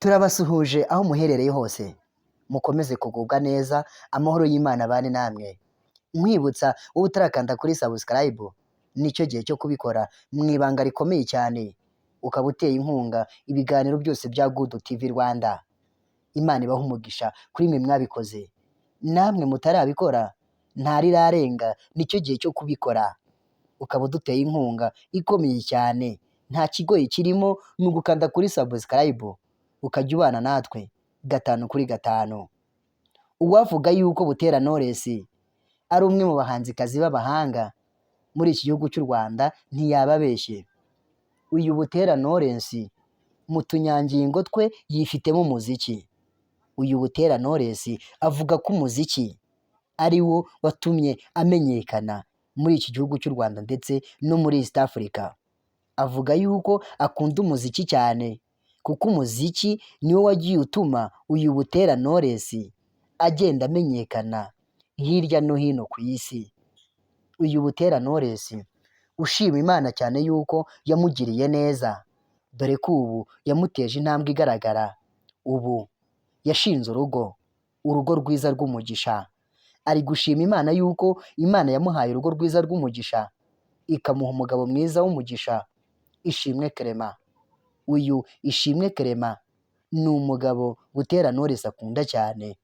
Turabasuhuje aho muherereye hose, mukomeze kugubwa neza, amahoro y'Imana abane namwe. Nkwibutsa wowe utarakanda kuri subscribe, nicyo gihe cyo kubikora mu ibanga rikomeye cyane, ukaba uteye inkunga ibiganiro byose bya Good TV Rwanda. Imana ibahe umugisha kuri mwe mwabikoze, namwe mutarabikora ntarirarenga, nicyo gihe cyo kubikora, ukaba uduteye inkunga ikomeye cyane, nta kigoyi kirimo, ni ugukanda kuri subscribe ukajya ubana natwe 5 kuri 5. Uwavuga yuko Butera Knowless ari umwe mu bahanzikazi b'abahanga muri iki gihugu cy'u Rwanda ntiyaba abeshye. Uyu Butera Knowless mu tunyangingo twe yifitemo umuziki. Uyu Butera Knowless avuga ko umuziki ari wo watumye amenyekana muri iki gihugu cy'u Rwanda ndetse no muri East Africa. Avuga yuko akunda umuziki cyane, kuko umuziki niwo wagiye utuma uyu Butera Knowless agenda amenyekana hirya no hino ku isi. Uyu Butera Knowless ushima Imana cyane yuko yamugiriye neza, dore ko ubu yamuteje intambwe igaragara. Ubu yashinze urugo rwiza rw'umugisha. Ari gushima Imana yuko Imana yamuhaye urugo rwiza rw'umugisha, ikamuha umugabo mwiza w'umugisha. Ishimwe Clement. Uyu Ishimwe Clement ni umugabo Butera Knowless akunda cyane,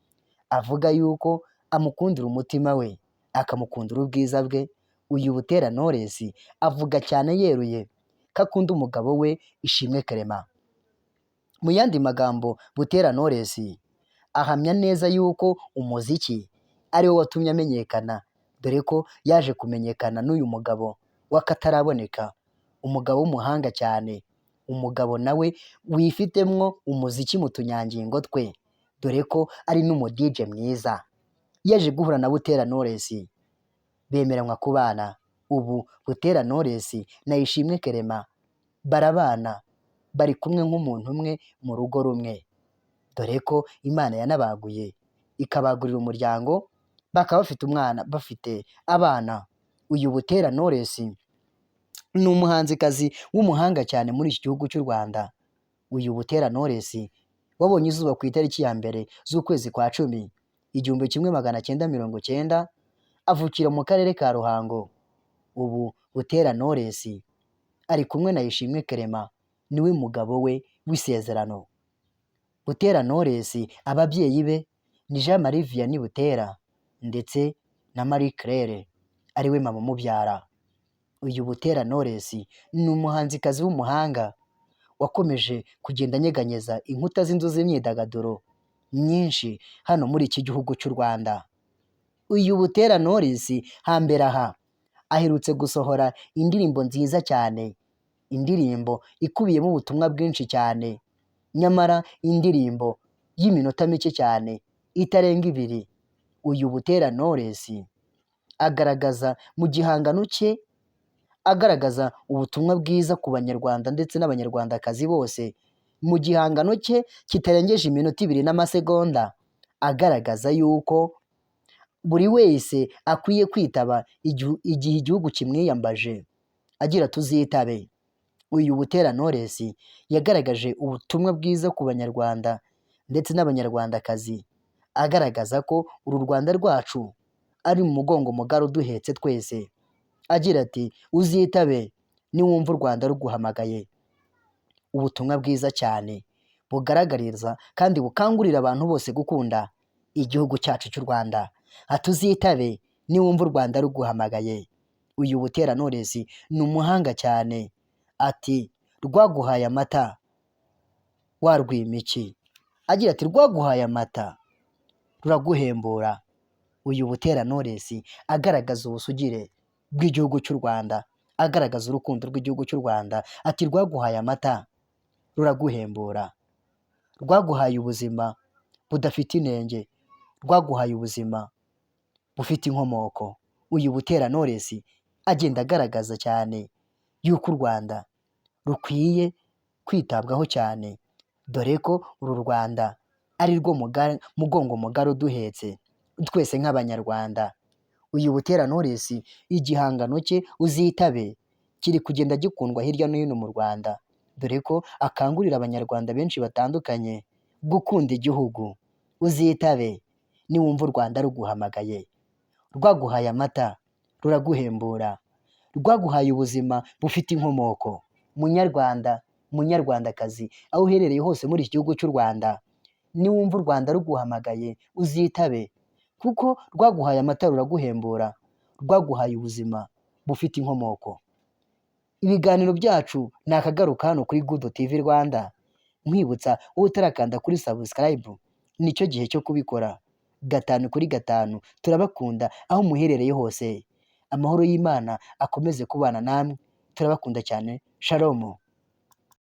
avuga yuko amukundira umutima we, akamukundira ubwiza bwe. Uyu Butera Knowless avuga cyane yeruye ko akunda umugabo we Ishimwe Clement. Mu yandi magambo, Butera Knowless ahamya neza yuko umuziki ari wo watumye amenyekana, dore ko yaje kumenyekana n'uyu mugabo w'akataraboneka, umugabo w'umuhanga cyane, umugabo nawe wifitemwo umuziki mu tunyangingo twe, dore ko ari n'umu-DJ mwiza. Yaje guhura na Butera Knowless bemeranywa kubana. Ubu Butera Knowless na Ishimwe Clement barabana, bari kumwe nk'umuntu umwe mu rugo rumwe, dore ko Imana yanabaguye ikabagurira umuryango, bakaba bafite abana. Uyu Butera Knowless ni umuhanzikazi w'umuhanga cyane muri iki gihugu cy'u Rwanda. Uyu Butera Knowless wabonye izuba ku itariki ya mbere z'ukwezi kwa 10, 1990, avukira mu karere ka Ruhango. Ubu Butera Knowless ari kumwe na Ishimwe Clement, niwe mugabo we w'isezerano. Butera Knowless ababyeyi be ni Jean Marie Vianney Butera ndetse na Marie Claire ariwe mama umubyara. Uyu Butera Knowless ni umuhanzikazi w'umuhanga wakomeje kugenda anyeganyeza inkuta z'inzu z'imyidagaduro nyinshi hano muri iki gihugu cy'u Rwanda. Uyu Butera Knowless hambere aha aherutse gusohora indirimbo nziza cyane, indirimbo ikubiyemo ubutumwa bwinshi cyane, nyamara indirimbo y'iminota mike cyane itarenga 2. Uyu Butera Knowless agaragaza mu gihangano cye, agaragaza ubutumwa bwiza ku banyarwanda ndetse n'abanyarwandakazi bose, mu gihangano cye kitarengeje iminota 2 n'amasegonda, agaragaza yuko buri wese akwiye kwitaba igihe igihugu kimwiyambaje, agira tuzitabe. Uyu Butera Knowless yagaragaje ubutumwa bwiza ku banyarwanda ndetse n'abanyarwandakazi, agaragaza ko uru Rwanda rwacu ari mu mugongo mugari uduhetse twese, agira ati uzitabe niwumva u Rwanda ruguhamagaye. Ubutumwa bwiza cyane bugaragariza kandi bukangurira abantu bose gukunda igihugu cyacu cy'u Rwanda. Atuzitabe niwumva u Rwanda ruguhamagaye. Uyu Butera Knowless ni umuhanga cyane, ati rwaguhaye amata warwima iki, agira ati rwaguhaye amata ruraguhembura. Uyu Butera Knowless agaragaza ubusugire bw'igihugu cy'u Rwanda, agaragaza urukundo rw'igihugu cy'u Rwanda, ati rwaguhaye amata ruraguhembura, rwaguhaye ubuzima budafite inenge, rwaguhaye ubuzima bufite inkomoko. Uyu Butera Knowless agenda agaragaza cyane yuko u Rwanda rukwiye kwitabwaho cyane, dore ko uru Rwanda ari rwo mugongo mugari uduhetse twese nk'abanyarwanda. Uyu Butera Knowless igihangano cye uzitabe kiri kugenda gikundwa hirya no hino mu Rwanda, dore ko akangurira Abanyarwanda benshi batandukanye gukunda igihugu. Uzitabe niwumva u Rwanda ruguhamagaye, rwaguhaye amata ruraguhembura, rwaguhaye ubuzima bufite inkomoko. Munyarwanda, munyarwandakazi, aho uherereye hose muri iki gihugu cy'u Rwanda, niwumva u Rwanda ruguhamagaye uzitabe, kuko rwaguhaye amata ruraguhembura, rwaguhaye ubuzima bufite inkomoko. Ibiganiro byacu ni akagaruka hano kuri Good TV Rwanda, nkwibutsa wowe utarakanda kuri subscribe, nicyo gihe cyo kubikora. 5/5 turabakunda aho muherereye hose, amahoro y'Imana akomeze kubana namwe, turabakunda cyane. Shalom.